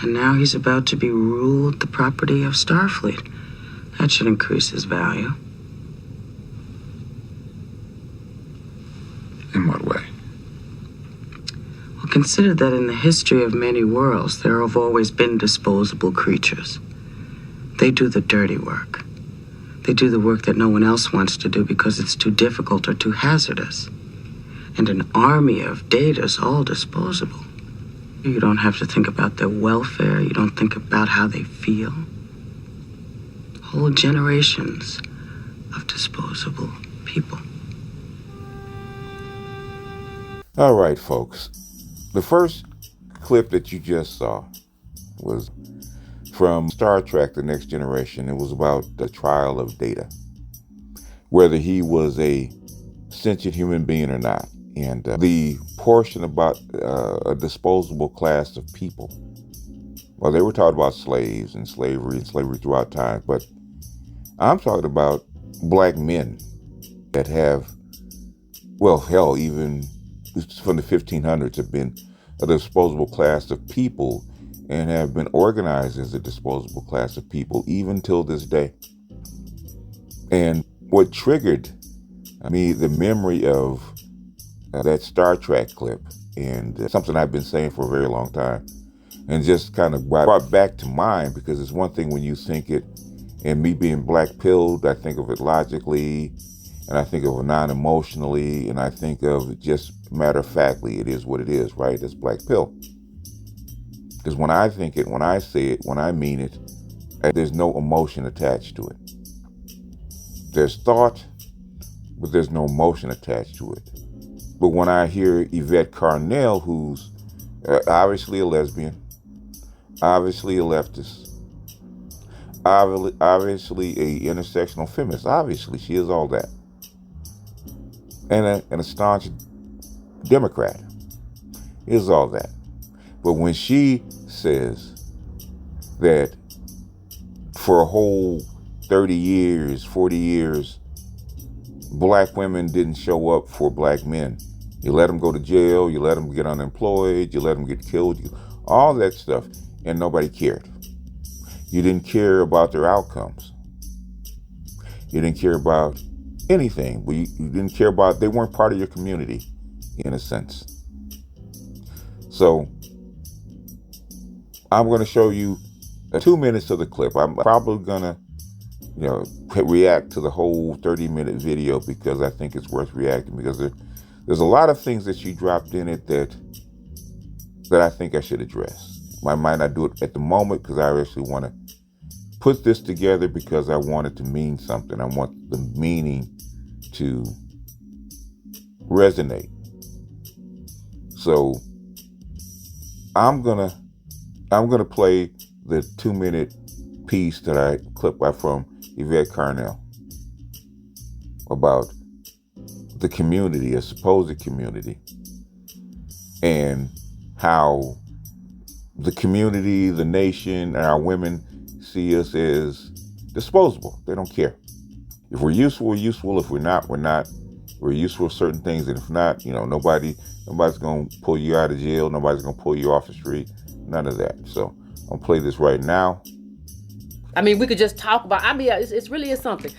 And now he's about to be ruled the property of Starfleet. That should increase his value. In what way? Well, consider that in the history of many worlds, there have always been disposable creatures. They do the dirty work. They do the work that no one else wants to do because it's too difficult or too hazardous. And an army of data is all disposable. You don't have to think about their welfare. You don't think about how they feel. Whole generations of disposable people. All right, folks. The first clip that you just saw was from Star Trek: The Next Generation. It was about the trial of Data, whether he was a sentient human being or not. And the portion about a disposable class of people, well, they were talking about slaves and slavery throughout time, but I'm talking about black men that have, well, hell, even from the 1500s have been a disposable class of people and have been organized as a disposable class of people even till this day. And what triggered me the memory of that Star Trek clip, and something I've been saying for a very long time, and just kind of brought back to mind, because it's one thing when you think it, and me being black-pilled, I think of it logically, and I think of it non-emotionally, and I think of it just matter-of-factly. It is what it is, right? It's black pill. Because when I think it, when I say it, when I mean it, there's no emotion attached to it. There's thought, but there's no emotion attached to it. But when I hear Yvette Carnell, who's obviously a lesbian, obviously a leftist, obviously a intersectional feminist, obviously she is all that, and a staunch Democrat, is all that. But when she says that for a whole 30 years, 40 years, black women didn't show up for black men. You let them go to jail, you let them get unemployed, you let them get killed, all that stuff, and nobody cared. You didn't care about their outcomes. You didn't care about anything. You didn't care about, they weren't part of your community, in a sense. So, I'm going to show you 2 minutes of the clip. I'm probably going to react to the whole 30-minute video because I think it's worth reacting, because there's a lot of things that she dropped in it that I think I should address. I might not do it at the moment because I actually want to put this together because I want it to mean something. I want the meaning to resonate. So I'm gonna play the 2-minute piece that I clipped by from Yvette Carnell about the community, a supposed community, and how the community, the nation, and our women see us as disposable. They don't care. If we're useful, we're useful. If we're not, we're not. We're useful for certain things, and if not, nobody's gonna pull you out of jail. Nobody's gonna pull you off the street. None of that. So I'll play this right now. I mean, we could just talk about, it really is something.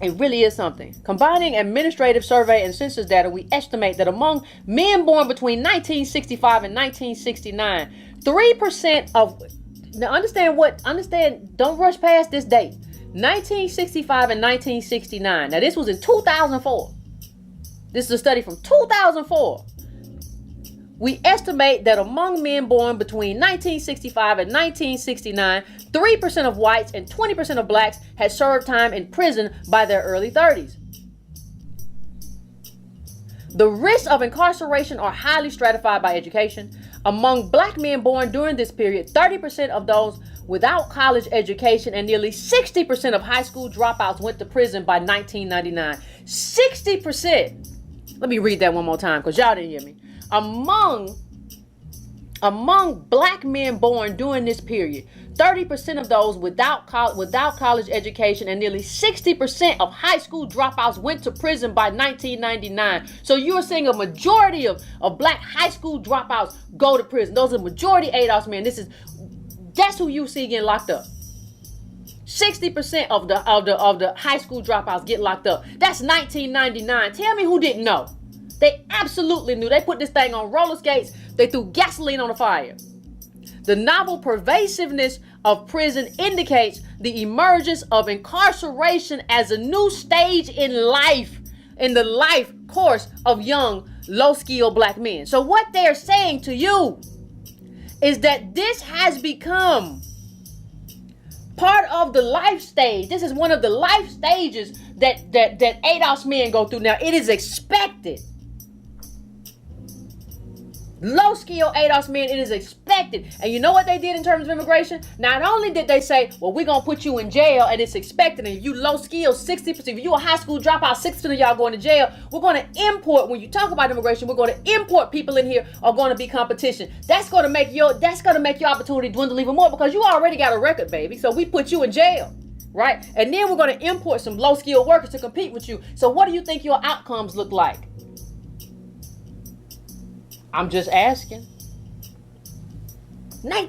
It really is something. Combining administrative survey and census data, we estimate that among men born between 1965 and 1969, 3% of, don't rush past this date. 1965 and 1969. Now, this was in 2004. This is a study from 2004. We estimate that among men born between 1965 and 1969, 3% of whites and 20% of blacks had served time in prison by their early 30s. The risks of incarceration are highly stratified by education. Among black men born during this period, 30% of those without college education and nearly 60% of high school dropouts went to prison by 1999. 60%. Let me read that one more time because y'all didn't hear me. Among among black men born during this period, 30% of those without college education and nearly 60% of high school dropouts went to prison by 1999. So you are seeing a majority of black high school dropouts go to prison. Those are majority ADOS men. That's who you see getting locked up. 60% of the high school dropouts get locked up. That's 1999. Tell me who didn't know. They absolutely knew. They put this thing on roller skates. They threw gasoline on the fire. The novel pervasiveness of prison indicates the emergence of incarceration as a new stage in the life course of young, low-skilled black men. So what they're saying to you is that this has become part of the life stage. This is one of the life stages that ADOS men go through. Now, it is expected. Low-skilled ADOS men, it is expected. And you know what they did in terms of immigration? Not only did they say, well, we're going to put you in jail and it's expected. And if you low-skilled, 60%, if you a high school dropout, 60% of y'all going to jail. We're going to import, when you talk about immigration, we're going to import people in here are going to be competition. That's going to make your opportunity dwindle even more because you already got a record, baby. So we put you in jail, right? And then we're going to import some low-skilled workers to compete with you. So what do you think your outcomes look like? I'm just asking.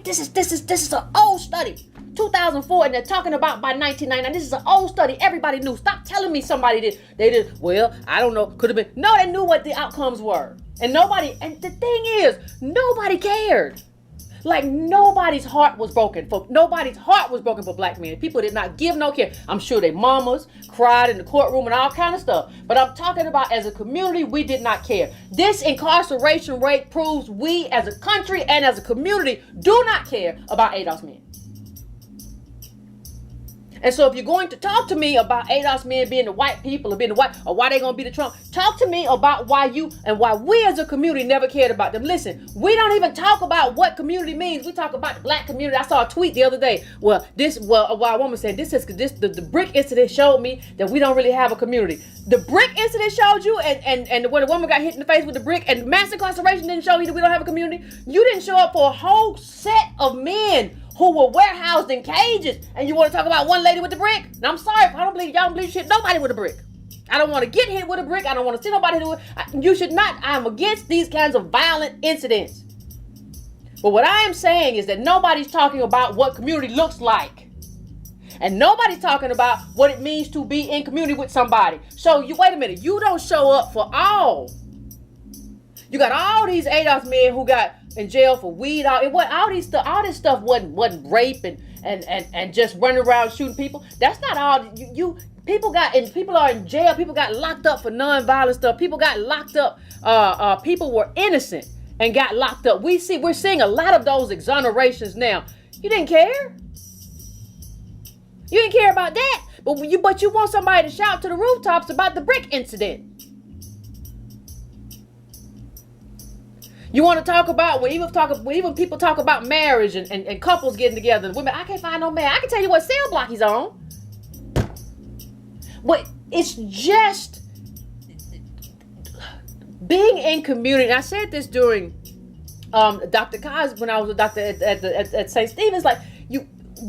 This is an old study, 2004, and they're talking about by 1999. This is an old study. Everybody knew. Stop telling me somebody did. They did. Well, I don't know. Could have been. No, they knew what the outcomes were, and nobody. And the thing is, nobody cared. Like nobody's heart was broken for black men. People did not give no care. I'm sure their mamas cried in the courtroom and all kind of stuff. But I'm talking about as a community, we did not care. This incarceration rate proves we as a country and as a community do not care about ADOS men. And so if you're going to talk to me about ADOS men being the white people or being the white, or why they going to be the Trump, talk to me about why we as a community never cared about them. Listen, we don't even talk about what community means. We talk about the black community. I saw a tweet the other day. A woman said, the brick incident showed me that we don't really have a community. The brick incident showed you and when a woman got hit in the face with the brick and mass incarceration didn't show you that we don't have a community. You didn't show up for a whole set of men who were warehoused in cages, and you want to talk about one lady with the brick? Now, I'm sorry, if y'all don't believe shit, nobody with a brick. I don't want to get hit with a brick. I don't want to see nobody do it. You should not. I'm against these kinds of violent incidents. But what I am saying is that nobody's talking about what community looks like. And nobody's talking about what it means to be in community with somebody. So wait a minute, you don't show up for all. You got all these ADOS men who got in jail for weed. All this stuff wasn't rape and just running around shooting people. That's not all. People are in jail. People got locked up for non-violent stuff. People got locked up. People were innocent and got locked up. We're seeing a lot of those exonerations now. You didn't care. You didn't care about that. But you want somebody to shout to the rooftops about the brick incident. You want to talk about when even people talk about marriage and couples getting together and women, I can't find no man. I can tell you what cell block he's on. But it's just being in community. And I said this during Dr. Kaz when I was a doctor at St. Stephen's. Like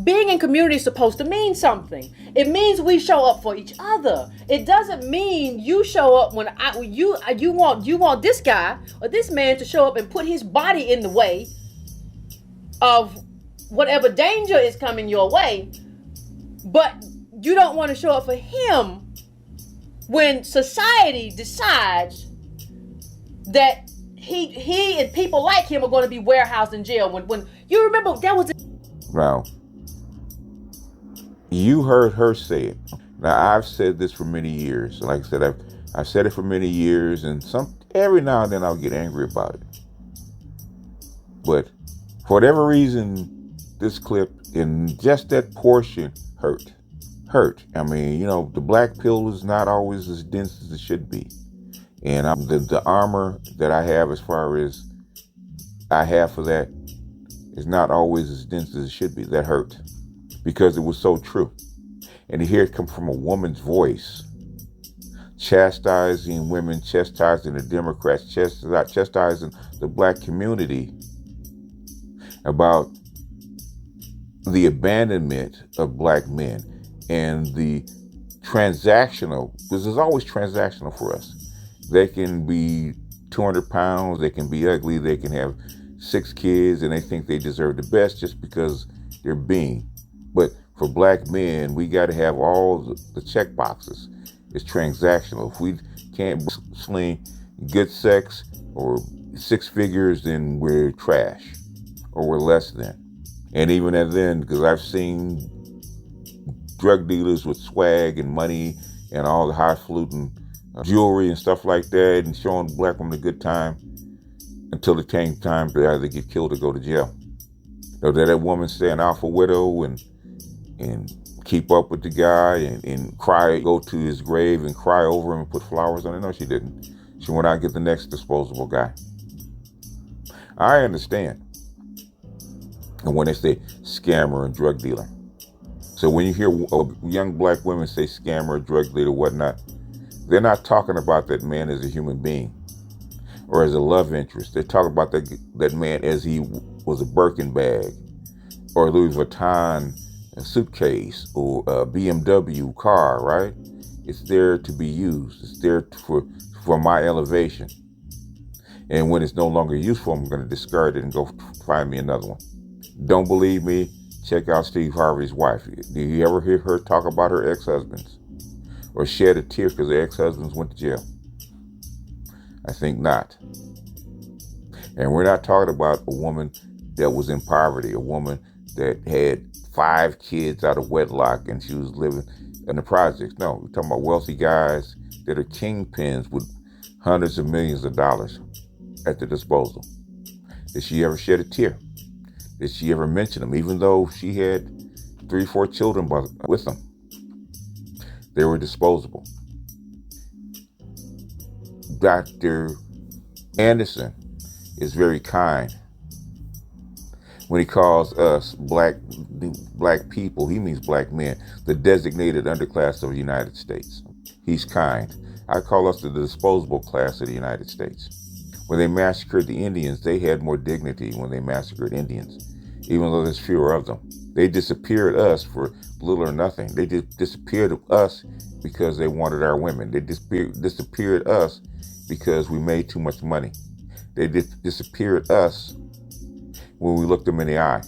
being in community is supposed to mean something. It means we show up for each other. It doesn't mean you show up when you want this guy or this man to show up and put his body in the way of whatever danger is coming your way, but you don't want to show up for him when society decides that he and people like him are going to be warehoused in jail. When you remember that was Now, you heard her say it. Now, I've said this for many years. Like I said, I've said it for many years, and every now and then I'll get angry about it. But for whatever reason, this clip and just that portion hurt. I mean, the black pill is not always as dense as it should be. And the armor that I have as far as I have for that is not always as dense as it should be. That hurt because it was so true. And to hear it come from a woman's voice, chastising women, chastising the Democrats, chastising the black community, about the abandonment of black men and the transactional, because it's always transactional for us. They can be 200 pounds, they can be ugly, they can have 6 kids, and they think they deserve the best just because they're being. But for black men, we got to have all the check boxes. It's transactional. If we can't sling good sex or 6 figures, then we're trash or we're less than. And even at then, because I've seen drug dealers with swag and money and all the highfalutin jewelry and stuff like that, and showing black women a good time until it came time to either get killed or go to jail. So that woman stay an alpha widow and keep up with the guy and cry, go to his grave and cry over him and put flowers on it. No, she didn't. She went out and get the next disposable guy. I understand. And when they say scammer and drug dealer. So when you hear young black women say scammer, drug dealer, whatnot, they're not talking about that man as a human being or as a love interest. They're talking about that man as he was a Birkin bag or Louis Vuitton suitcase or a BMW car, right? It's there to be used. It's there for my elevation. And when it's no longer useful, I'm going to discard it and go find me another one. Don't believe me? Check out Steve Harvey's wife. Do you ever hear her talk about her ex-husbands or shed a tear because her ex-husbands went to jail? I think not. And we're not talking about a woman that was in poverty, a woman that had 5 kids out of wedlock and she was living in the projects. No, we're talking about wealthy guys that are kingpins with hundreds of millions of dollars at their disposal. Did she ever shed a tear? Did she ever mention them, even though she had 3, 4 children with them? They were disposable. Dr. Anderson is very kind. When he calls us black people, he means black men, the designated underclass of the United States. He's kind. I call us the disposable class of the United States. When they massacred the Indians, they had more dignity when they massacred Indians, even though there's fewer of them. They disappeared us for little or nothing. They disappeared us because they wanted our women. They disappeared us because we made too much money. They disappeared us when we looked them in the eye.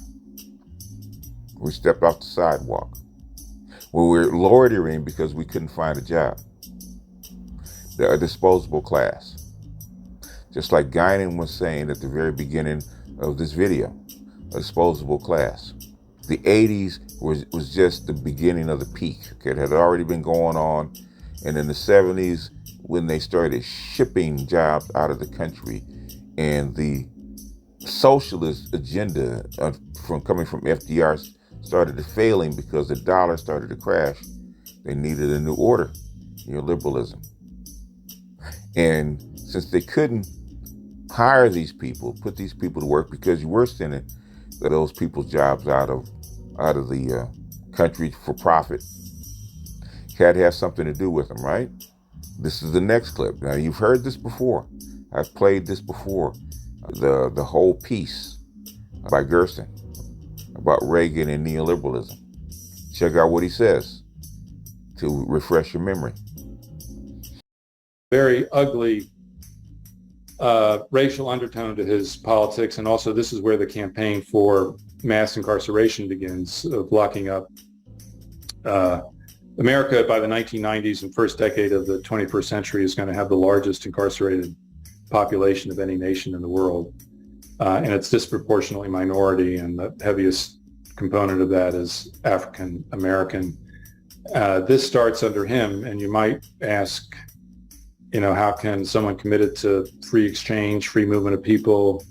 We stepped off the sidewalk. When we were loitering because we couldn't find a job. They're a disposable class. Just like Guinan was saying at the very beginning of this video, a disposable class. The 80s was just the beginning of the peak. Okay, it had already been going on. And in the 70s, when they started shipping jobs out of the country and the socialist agenda coming from FDR started failing because the dollar started to crash, they needed a new order, neoliberalism. And since they couldn't hire these people, put these people to work because you were sending those people's jobs out of the country for profit, you had to have something to do with them, right? This is the next clip. Now, you've heard this before. I've played this before. The whole piece by Gerson about Reagan and neoliberalism. Check out what he says to refresh your memory. Very ugly racial undertone to his politics, and also this is where the campaign for mass incarceration begins, of locking up America by the 1990s and first decade of the 21st century is going to have the largest incarcerated population of any nation in the world, and it's disproportionately minority, and the heaviest component of that is African American. This starts under him, and you might ask, how can someone committed to free exchange, free movement of people,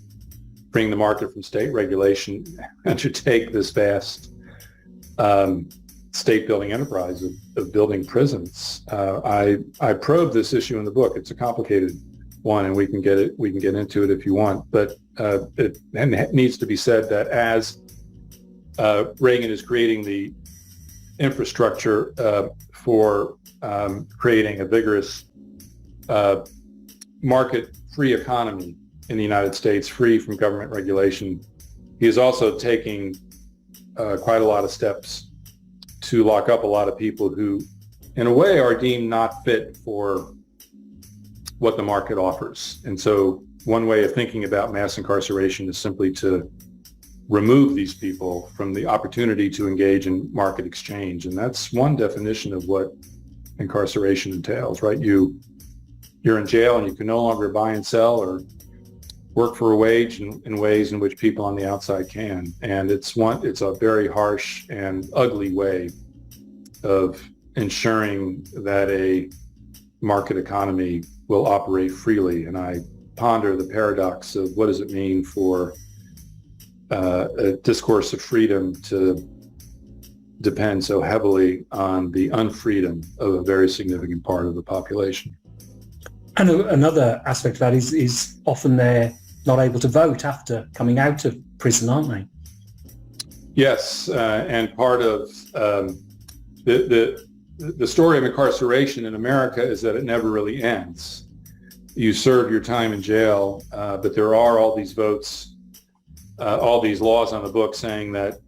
bring the market from state regulation, undertake this vast state-building enterprise of building prisons? I probe this issue in the book. It's a complicated one, and we can get into it if you want. But it needs to be said that as Reagan is creating the infrastructure for creating a vigorous market-free economy in the United States, free from government regulation, he is also taking quite a lot of steps to lock up a lot of people who, in a way, are deemed not fit for what the market offers. And so one way of thinking about mass incarceration is simply to remove these people from the opportunity to engage in market exchange. And that's one definition of what incarceration entails, right? You're in jail and you can no longer buy and sell or work for a wage in ways in which people on the outside can. And it's a very harsh and ugly way of ensuring that a market economy will operate freely. And I ponder the paradox of what does it mean for a discourse of freedom to depend so heavily on the unfreedom of a very significant part of the population. And another aspect of that is often they're not able to vote after coming out of prison, aren't they? Yes, and part of the story of incarceration in America is that it never really ends. You serve your time in jail, but there are all these votes, all these laws on the book saying that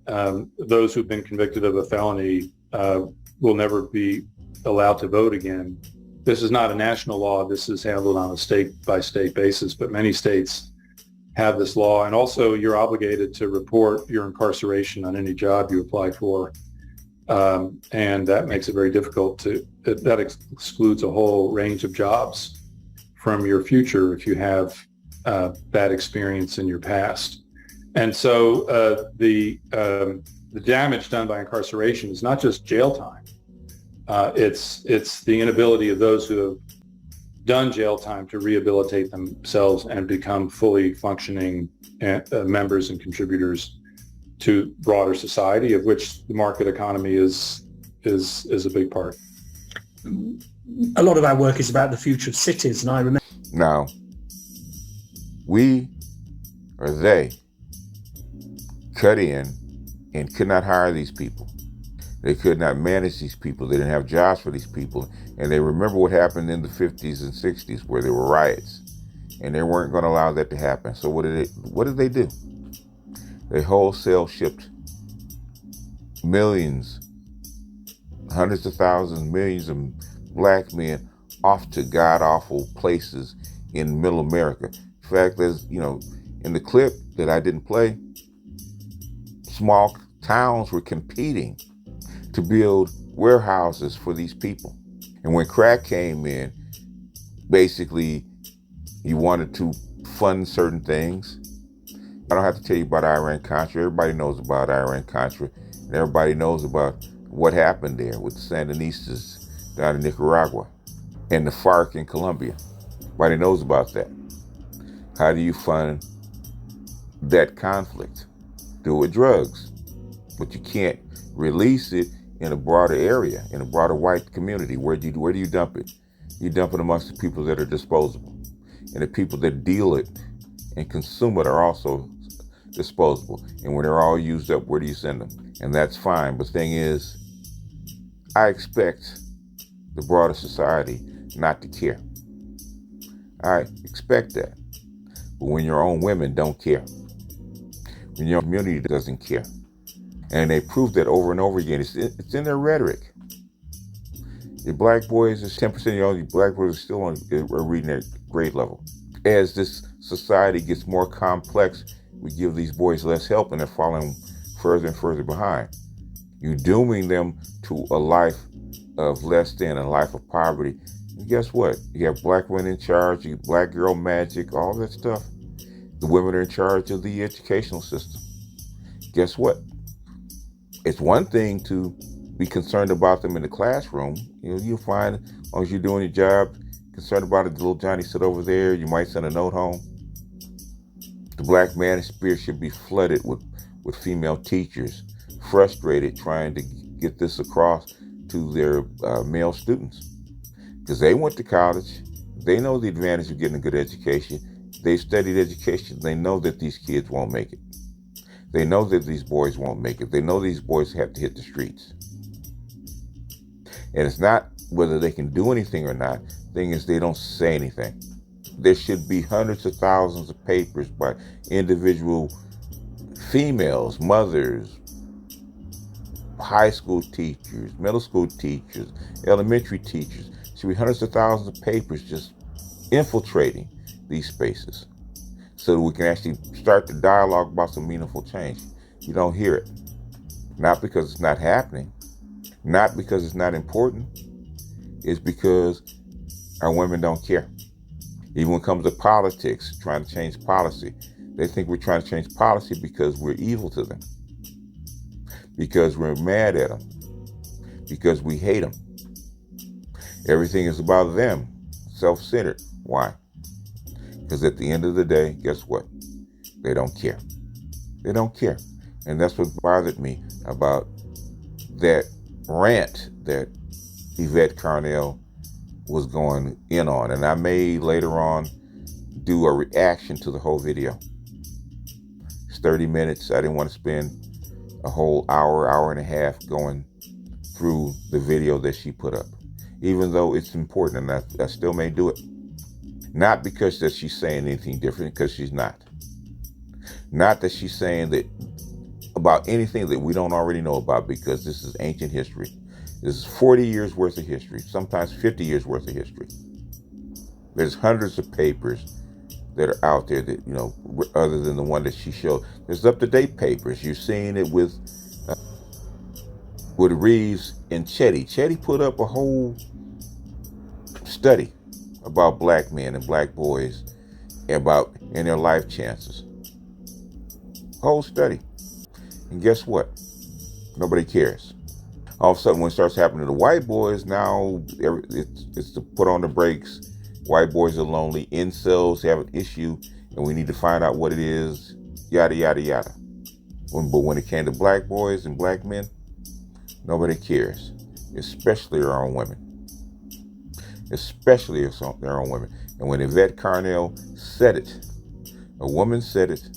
those who've been convicted of a felony will never be allowed to vote again. This is not a national law. This is handled on a state-by-state basis, but many states have this law. And also, you're obligated to report your incarceration on any job you apply for. And that makes it very difficult that excludes a whole range of jobs from your future if you have bad experience in your past. And so the damage done by incarceration is not just jail time. It's the inability of those who have done jail time to rehabilitate themselves and become fully functioning members and contributors to broader society, of which the market economy is a big part. A lot of our work is about the future of cities, and I remember. Now, we or they cut in and could not hire these people. They could not manage these people. They didn't have jobs for these people. And they remember what happened in the 50s and 60s where there were riots. And they weren't going to allow that to happen. So what did they do? They wholesale shipped millions, hundreds of thousands, millions of black men off to god-awful places in middle America. In fact, in the clip that I didn't play, small towns were competing to build warehouses for these people. And when crack came in, basically, you wanted to fund certain things. I don't have to tell you about Iran-Contra. Everybody knows about Iran-Contra. And everybody knows about what happened there with the Sandinistas down in Nicaragua and the FARC in Colombia. Everybody knows about that. How do you fund that conflict? Do it with drugs. But you can't release it in a broader area, in a broader white community. Where do you dump it? You dump it amongst the people that are disposable. And the people that deal it and consume it are also disposable. And when they're all used up, where do you send them? And that's fine. But the thing is, I expect the broader society not to care. I expect that. But when your own women don't care, when your community doesn't care, and they prove that over and over again, it's in their rhetoric. The black boys, 10% of y'all, black boys are still are reading at grade level. As this society gets more complex, we give these boys less help and they're falling further and further behind. You're dooming them to a life of less than, a life of poverty. And guess what? You have black women in charge, you black girl magic, all that stuff. The women are in charge of the educational system. Guess what? It's one thing to be concerned about them in the classroom. You'll find, as long as you're doing your job, concerned about it, little Johnny sit over there, you might send a note home. The black manosphere should be flooded with female teachers, frustrated trying to get this across to their male students. Because they went to college, they know the advantage of getting a good education, they've studied education, they know that these kids won't make it. They know that these boys won't make it. They know these boys have to hit the streets. And it's not whether they can do anything or not. The thing is, they don't say anything. There should be hundreds of thousands of papers by individual females, mothers, high school teachers, middle school teachers, elementary teachers. Should be hundreds of thousands of papers just infiltrating these spaces so that we can actually start the dialogue about some meaningful change. You don't hear it. Not because it's not happening, not because it's not important. It's because our women don't care. Even when it comes to politics, trying to change policy, they think we're trying to change policy because we're evil to them, because we're mad at them, because we hate them. Everything is about them, self-centered. Why? Because at the end of the day, guess what? They don't care. They don't care. And that's what bothered me about that rant that Yvette Carnell was going in on. And I may later on do a reaction to the whole video. It's 30 minutes. I didn't want to spend a whole hour, hour and a half going through the video that she put up, even though it's important, and I still may do it. Not because that she's saying anything different, because she's not. Not that she's saying that about anything that we don't already know about, because this is ancient history. This is 40 years worth of history, sometimes 50 years worth of history. There's hundreds of papers that are out there that, other than the one that she showed. There's up-to-date papers. You're seeing it with Reeves and Chetty. Chetty put up a whole study about black men and black boys and their life chances. Whole study. And guess what? Nobody cares. All of a sudden, when it starts happening to the white boys, now it's to put on the brakes. White boys are lonely. Incels have an issue, and we need to find out what it is. Yada, yada, yada. But when it came to black boys and black men, nobody cares, especially our own women. Especially their own women. And when Yvette Carnell said it, a woman said it,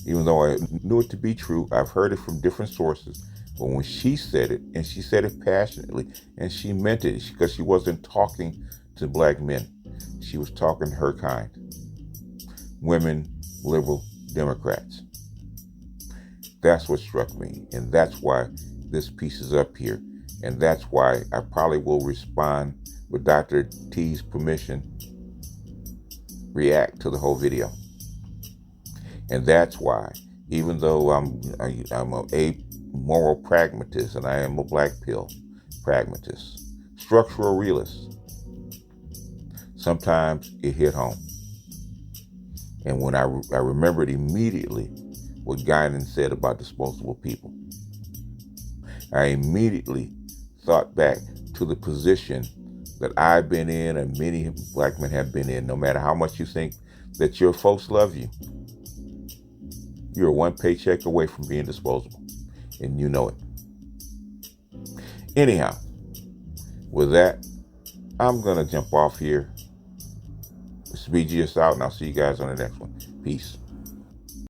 even though I knew it to be true, I've heard it from different sources, but when she said it, and she said it passionately, and she meant it, because she wasn't talking to black men, she was talking to her kind. Women, liberal Democrats. That's what struck me, and that's why this piece is up here, and that's why I probably will respond, with Dr. T's permission, react to the whole video. And that's why, even though I'm a moral pragmatist, and I am a black pill pragmatist, structural realist, sometimes it hit home. And when I remembered immediately what Guinan said about disposable people, I immediately thought back to the position that I've been in and many black men have been in. No matter how much you think that your folks love you, you're one paycheck away from being disposable, and you know it. Anyhow, with that, I'm going to jump off here. This is BG us out, and I'll see you guys on the next one. Peace.